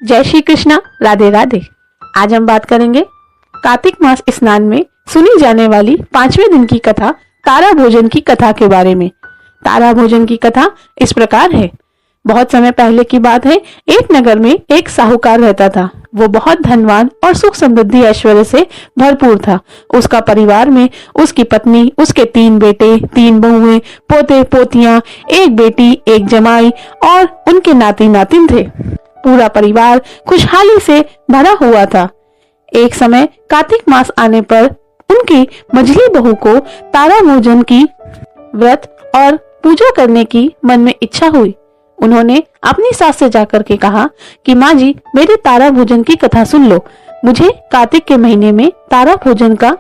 जय श्री कृष्णा, राधे राधे। आज हम बात करेंगे कार्तिक मास स्नान में सुनी जाने वाली 5वें दिन की कथा तारा भोजन की कथा के बारे में। तारा भोजन की कथा इस प्रकार है। बहुत समय पहले की बात है। एक नगर में एक साहूकार रहता था। वो बहुत धनवान और सुख समृद्धि ऐश्वर्य से भरपूर था। उसका परिवार में उसकी पत्नी, उसके 3 बेटे, 3 बहुएं, पोते पोतियां, एक बेटी, एक जमाई और उनके नाती नातिन थे। पूरा परिवार खुशहाली से भरा हुआ था। एक समय कार्तिक मास आने पर उनकी मझली बहू को तारा भोजन की व्रत और पूजा करने की मन में इच्छा हुई। उन्होंने अपनी सास से जाकर के कहा कि माँ जी, मेरे तारा भोजन की कथा सुन लो। मुझे कार्तिक के महीने में तारा भोजन का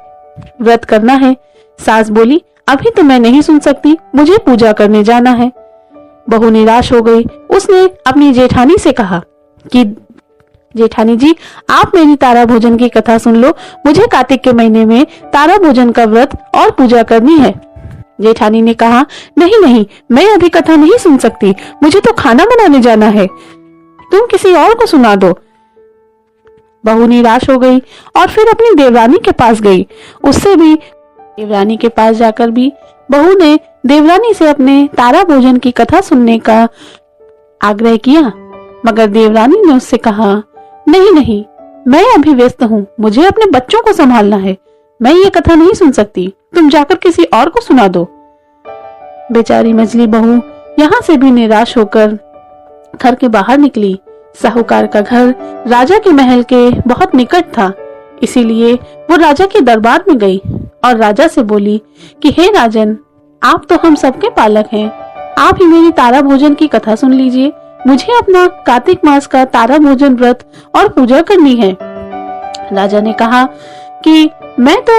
व्रत करना है। सास बोली, अभी तो मैं नहीं सुन सकती, मुझे पूजा करने जाना है। बहू निराश हो गई। उसने अपनी जेठानी से कहा कि जेठानी जी, आप मेरी तारा भोजन की कथा सुन लो। मुझे कार्तिक के महीने में तारा भोजन का व्रत और पूजा करनी है। जेठानी ने कहा, नहीं नहीं, मैं अभी कथा नहीं सुन सकती, मुझे तो खाना बनाने जाना है, तुम किसी और को सुना दो। बहू निराश हो गई और फिर अपनी देवरानी के पास गई। उससे भी देवरानी के पास जाकर भी बहू ने देवरानी से अपने तारा भोजन की कथा सुनने का आग्रह किया, मगर देवरानी ने उससे कहा, नहीं नहीं, मैं अभी व्यस्त हूँ, मुझे अपने बच्चों को संभालना है, मैं ये कथा नहीं सुन सकती, तुम जाकर किसी और को सुना दो। बेचारी मझली बहू यहाँ से भी निराश होकर घर के बाहर निकली। साहूकार का घर राजा के महल के बहुत निकट था, इसीलिए वो राजा के दरबार में गई और राजा से बोली कि हे राजन, आप तो हम सबके पालक हैं, आप ही मेरी तारा भोजन की कथा सुन लीजिए। मुझे अपना कार्तिक मास का तारा भोजन व्रत और पूजा करनी है। राजा ने कहा कि मैं तो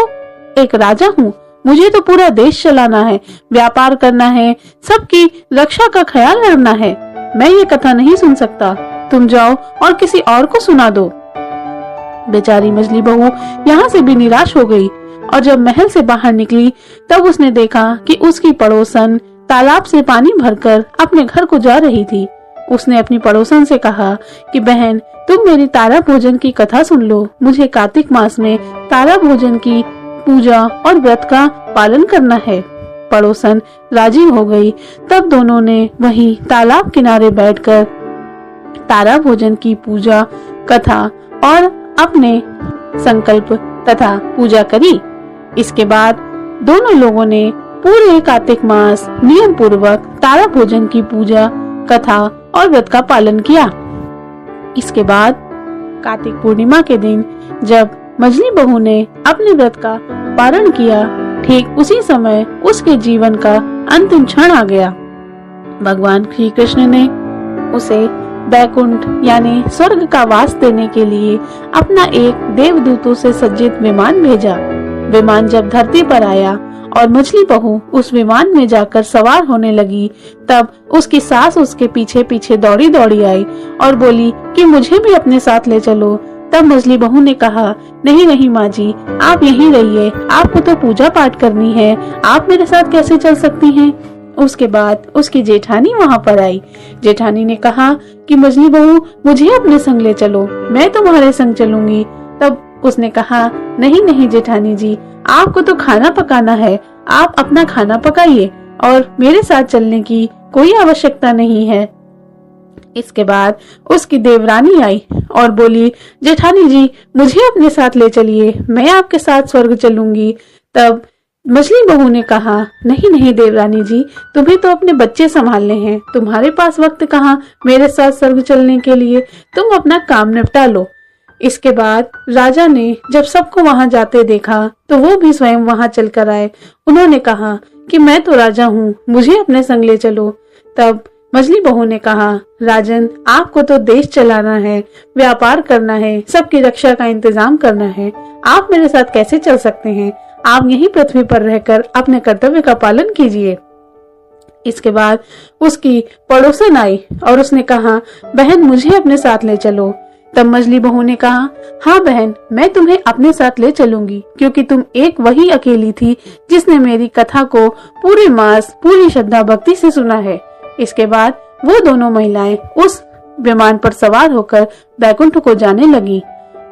एक राजा हूँ, मुझे तो पूरा देश चलाना है, व्यापार करना है, सबकी रक्षा का ख्याल रखना है, मैं ये कथा नहीं सुन सकता, तुम जाओ और किसी और को सुना दो। बेचारी मझली बहू यहाँ से भी निराश हो गई और जब महल से बाहर निकली तब उसने देखा कि उसकी पड़ोसन तालाब से पानी भरकर अपने घर को जा रही थी। उसने अपनी पड़ोसन से कहा कि बहन, तुम मेरी तारा भोजन की कथा सुन लो, मुझे कार्तिक मास में तारा भोजन की पूजा और व्रत का पालन करना है। पड़ोसन राजी हो गई। तब दोनों ने वहीं तालाब किनारे बैठकर तारा भोजन की पूजा, कथा और अपने संकल्प तथा पूजा करी। इसके बाद दोनों लोगों ने पूरे कार्तिक मास नियम पूर्वक तारा भोजन की पूजा, कथा और व्रत का पालन किया। इसके बाद कार्तिक पूर्णिमा के दिन जब मझली बहू ने अपने व्रत का पालन किया, ठीक उसी समय उसके जीवन का अंतिम क्षण आ गया। भगवान श्री कृष्ण ने उसे बैकुंठ यानी स्वर्ग का वास देने के लिए अपना एक देवदूतों से सज्जित विमान भेजा। विमान जब धरती पर आया और मछली बहू उस विमान में जाकर सवार होने लगी, तब उसकी सास उसके पीछे पीछे दौड़ी दौड़ी आई और बोली कि मुझे भी अपने साथ ले चलो। तब मछली बहू ने कहा, नहीं नहीं माँ जी, आप यहीं रहिए, आपको तो पूजा पाठ करनी है, आप मेरे साथ कैसे चल सकती हैं। उसके बाद उसकी जेठानी वहाँ पर आई। जेठानी ने कहा कि मछली बहू, मुझे अपने संग ले चलो, मैं तुम्हारे संग चलूंगी। तब उसने कहा, नहीं नहीं जेठानी जी, आपको तो खाना पकाना है, आप अपना खाना पकाइए और मेरे साथ चलने की कोई आवश्यकता नहीं है। इसके बाद उसकी देवरानी आई और बोली, जेठानी जी, मुझे अपने साथ ले चलिए, मैं आपके साथ स्वर्ग चलूंगी। तब मछली बहू ने कहा, नहीं नहीं देवरानी जी, तुम्हें तो अपने बच्चे संभालने हैं, तुम्हारे पास वक्त कहाँ मेरे साथ स्वर्ग चलने के लिए, तुम अपना काम निपटा लो। इसके बाद राजा ने जब सबको वहां जाते देखा तो वो भी स्वयं वहां चलकर आए। उन्होंने कहा कि मैं तो राजा हूँ, मुझे अपने संग ले चलो। तब मछली बहू ने कहा, राजन, आपको तो देश चलाना है, व्यापार करना है, सबकी रक्षा का इंतजाम करना है, आप मेरे साथ कैसे चल सकते हैं, आप यहीं पृथ्वी पर रहकर अपने कर्तव्य का पालन कीजिए। इसके बाद उसकी पड़ोसन आई और उसने कहा, बहन, मुझे अपने साथ ले चलो। तब मझली बहू ने कहा, हाँ बहन, मैं तुम्हें अपने साथ ले चलूंगी, क्योंकि तुम एक वही अकेली थी जिसने मेरी कथा को पूरे मास पूरी श्रद्धा भक्ति से सुना है। इसके बाद वो दोनों महिलाएं उस विमान पर सवार होकर बैकुंठ को जाने लगी।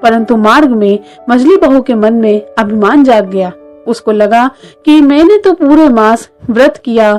परंतु मार्ग में मछली बहू के मन में अभिमान जाग गया। उसको लगा कि मैंने तो पूरे मास व्रत किया,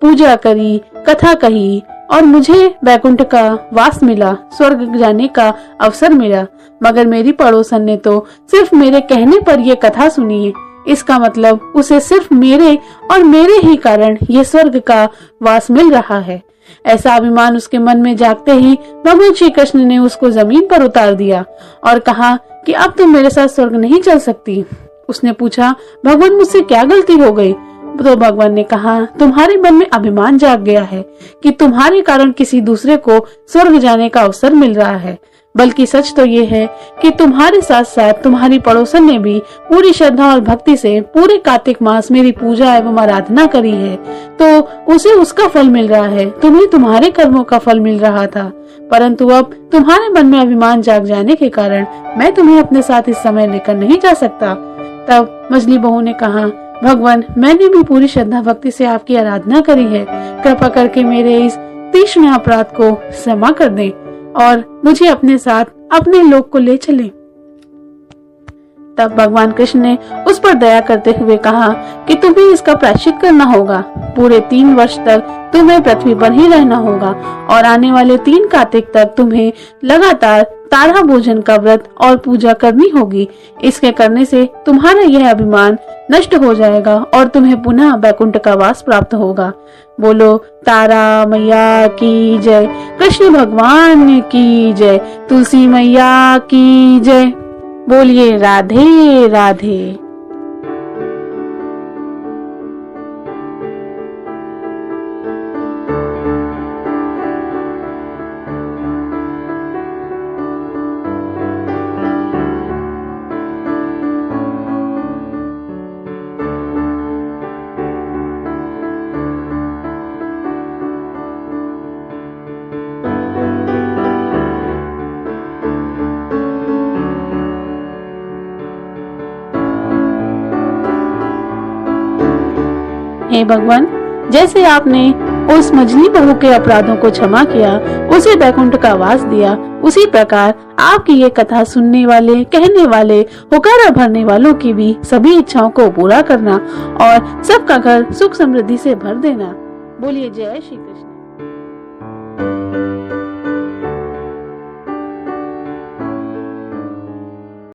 पूजा करी, कथा कही और मुझे बैकुंठ का वास मिला, स्वर्ग जाने का अवसर मिला, मगर मेरी पड़ोसन ने तो सिर्फ मेरे कहने पर यह कथा सुनी है। इसका मतलब उसे सिर्फ मेरे और मेरे ही कारण ये स्वर्ग का वास मिल रहा है। ऐसा अभिमान उसके मन में जागते ही भगवान श्री कृष्ण ने उसको जमीन पर उतार दिया और कहा कि अब तुम मेरे साथ स्वर्ग नहीं चल सकती। उसने पूछा, भगवान मुझसे क्या गलती हो गई? तो भगवान ने कहा, तुम्हारे मन में अभिमान जाग गया है कि तुम्हारे कारण किसी दूसरे को स्वर्ग जाने का अवसर मिल रहा है। बल्कि सच तो ये है कि तुम्हारे साथ साथ तुम्हारी पड़ोसन ने भी पूरी श्रद्धा और भक्ति से पूरे कार्तिक मास मेरी पूजा एवं आराधना करी है, तो उसे उसका फल मिल रहा है। तुम्हें तुम्हारे कर्मों का फल मिल रहा था, परंतु अब तुम्हारे मन में अभिमान जाग जाने के कारण मैं तुम्हें अपने साथ इस समय लेकर नहीं जा सकता। तब मछली बहू ने कहा, भगवान, मैंने भी पूरी श्रद्धा भक्ति से आपकी आराधना करी है, कृपा करके मेरे इस तीक्ष्ण अपराध को क्षमा कर दें और मुझे अपने साथ अपने लोक को ले चलें। तब भगवान कृष्ण ने उस पर दया करते हुए कहा कि तुम्हें इसका प्रायश्चित करना होगा। पूरे 3 वर्ष तक तुम्हें पृथ्वी पर ही रहना होगा और आने वाले 3 कार्तिक तक तुम्हें लगातार तारा भोजन का व्रत और पूजा करनी होगी। इसके करने से तुम्हारा यह अभिमान नष्ट हो जाएगा और तुम्हें पुनः बैकुंठ का वास प्राप्त होगा। बोलो तारा मैया की जय, कृष्ण भगवान की जय, तुलसी मैया की जय। बोलिए राधे राधे। हे भगवान, जैसे आपने उस मछली बहू के अपराधों को क्षमा किया, उसे बैकुंठ का वास दिया, उसी प्रकार आपकी ये कथा सुनने वाले, कहने वाले, हुकारा भरने वालों की भी सभी इच्छाओं को पूरा करना और सबका घर सुख समृद्धि से भर देना। बोलिए जय श्री कृष्ण।